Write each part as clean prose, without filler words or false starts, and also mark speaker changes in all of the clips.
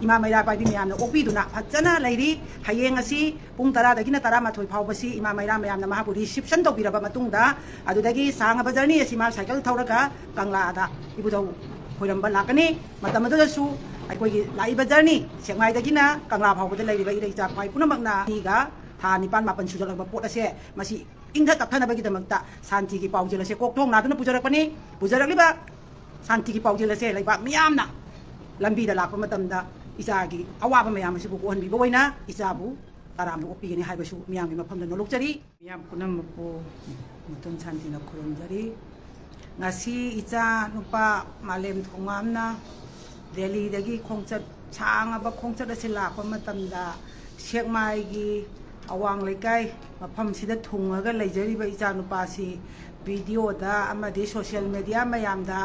Speaker 1: इमा मैरा पाइबी मैम ओपीदुना फजना लेरी हयेंग असी पुंग तरादगिना तरामाथोय फावबसी इमा मैरा मैम महाबु रिसेप्शन तौबीरबा मतुंगदा अदुदगी सांगबा जर्नी असी मा साइकल थौरगा कंगलादा इबुदौ खोइरंबा लाकनी मतम अदुदसु अखोइगी लाइबा जर्नी सेंगमाइदगिना कंगला फावबदा लेरिबा इरेचा पाइ पुनमकना नीगा था निपान मापन सुजलबा पोट असे मसी इंधा तपथनबगिदमक्ता शांतिगी पाउजेल असे कोकथोंग नादुना पुजरकपनी पुजरकलिबा शांतिगी पाउजेल असे लेबा मियामना लंबीदा लाप मतमदा इचागी अवाब ma'am असिबु कोहनबीबा ओइना इचाबु Taram ओपीगनी हाइबसु मियामगी मफमदा नोलुकजरी मियाम पुनमपु Mutum शांतिना खुरुमजरी ngasi icha nupa malem thongamna delhi dagi khongchat changaba khongchat ase lakpa matamda sekmai gi awang leikai mafam sida thungaga leijariba icha nupa si video da amadi social media mayamda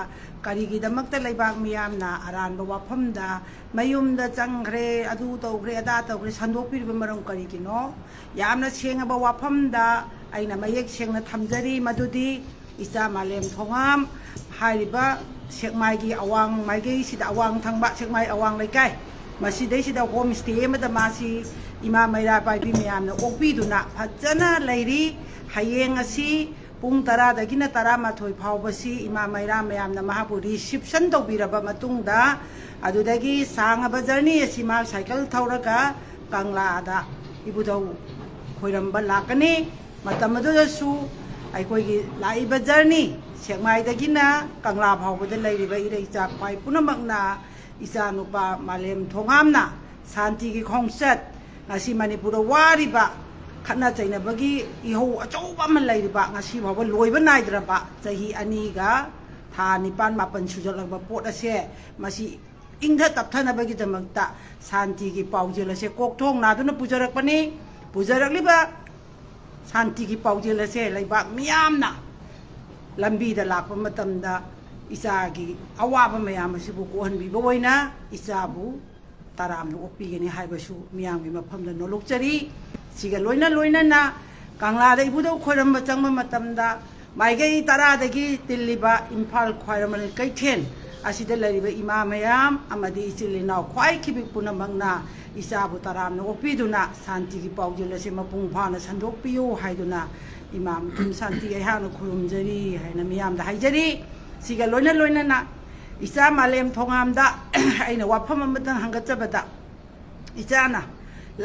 Speaker 1: karigi damakta leibak miyamna aranba wafamda mayumda changre adu tawgre ada tawgre sandokpiriba maram karigino yamna sengaba wafamda aina mayek sengna thamjari madudi इचा मालेम थोंगाम हाइरिबा सेकमाइगी अवांग माइगे सिदा अवांग थांबा सेकमाइ अवांग लेकाय मसिदै सिदा होम स्टे अमदा मासी इमा मैरा पाइबी मैमना ओपीदुना फजना लेरी हयेंग असी पुंग तरादगिना तरामाथोय फावबसी इमा मैरा मैमना महाबु रिसेप्शन तौबीरबा मतुंगदा अदुदगी सांगबा जर्नी असी मा साइकल थौरगा कंगलादा इबुदौ खोइरंबा लाकनी मतम अदुदसु अखोइगी लाइबा जर्नी सेंगमाइदगिना कंगला फावबदा लेरिबा इरेचा पाइ पुनमकना इचा नुपा मालेम थोंगामना शांतिगी खोंगचत ngasi manipura wariba khana chainabagi ihou achouba man leiriba ngasi bhawa loiba naidraba chahi aniga tha nipan mapan sujalagba pot ase masi ingda tapthanabagi damakta shanti gi paujel ase kokthong naduna pujarakpani pujarakliba shanti gi paujel ase leibak miyamna lambi da lakpa matamda isa gi awaba mayam asibu kohanbi boina isabu Taram ओपीगनी हाइबसु मियामगी मफमदा नोलुकजरी सिगा लोइना लोइना ना कांगलादा इबुदौ खोइरंबा चंगबा मतमदा माइगै तरादगी तिल्लिबा इम्फाल ख्वाइरमल कैथेन असिदा लरिबा इमा मयाम अमदि इचिलिनाव ख्वाइ खिबिक पुनमंगना इसाबु ताराम ओपीदुना शांतिगी पाउजेलसे मपुंग फाना संदोकपियो हाइदुना इमाम तुम शांति अहानु खुरुमजरी हाइना मियामदा हाइजरी सिगा लोइना लोइना ना इचा मालेम थोंगामदा अइना वाफम अमतंग हंगचबदा इचाना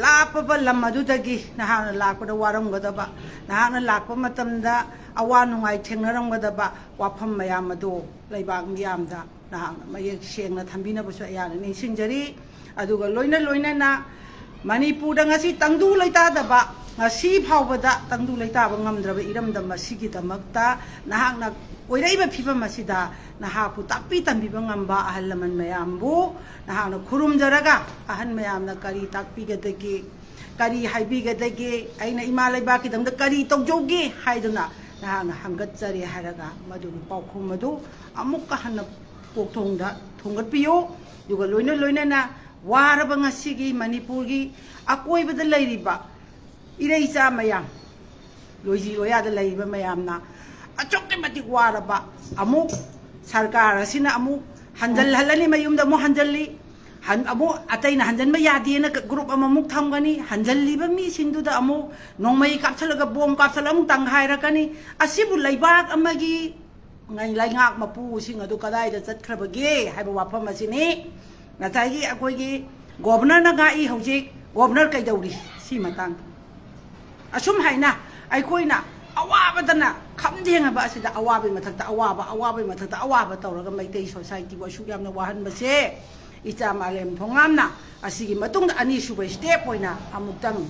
Speaker 1: लापबा lump अदुदगी नहाना लाकपदा वारमगदबा नहाना लाकपा मतमदा अवा नुंगाइ थेंगनरमगदबा वाफम मयाम अदो लेबाक मियामदा नहाना मयेक सेंगना थंबिनबसु अयाना निंसिंजरी अदुगा लोइना लोइना ना मणिपुरदा ngasi तंगदु लेतादबा ngasi फावबदा तंगदु लेताबा ngamdraba iramdam masigidamakta nahakna oiraiba phibam asida nahapu tapi tambiba ngamba ahal laman mayambu nahakna khurumjaraga ahal mayamna kari takpigadagi kari haibigadagi aina ima leibakidamda kari tawjoge haiduna nahakna hangatjari haraga maduni paukhum madu amukka hanna pokthongda thongatpiyo duga loina loina na waraba ngasigi manipurgi akoibada leiriba ireicha mayam loiji loyada leiriba mayamna अचोके मतिक वारबा अमुक सरकार असिना अमुक हंजल हलनी मयुमदा मो हंजल्ली हन अमु अतैना हंजन यादेना group अमुक थमगनी हंजल्लीबा मी सिंगदुदा अमु नोंमई कापसलगा बोम कापसल अमुक तंगाइरकनी असिबु लैबाक अमगी ngai laingak mapu sing adu kadai da chatkhrabaगे haiba wafam asini ngatagi akoigi governor na ga I hojik governor kai dauri si matang asum haina aikoina awabadana khamdengaba asida awabe mathakta awaba tawraga maitai society bo su yamna wahan base icha malem thongamna asigi matungda ani suba step oina amuktang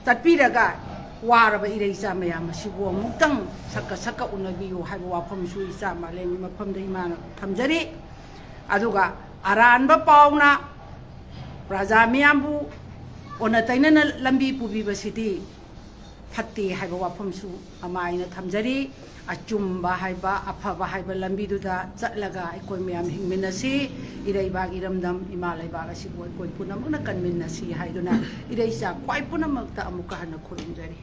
Speaker 1: tatpiraga waraba ireicha mayam asibo amuktang sakka unabiyu haiba wafam su icha malem mafamda imana thamjari aduga aranba pauna raja miyambu ona taina lambi pubi basidi फत्ते हाइबा वाफमसु अमाइना थमजरी अचुम्बा हाइबा अफबा हाइबा लंबीदुदा चटलगा अकोय मयाम हिंगमिनसी इरैबाग इरमदम इमा लैबाग असिबो अकोय पुनमना कनमिनसी हाइदुना इरैचा ख्वाइ पुनमक्ता अमुका हना खुरुमजरी।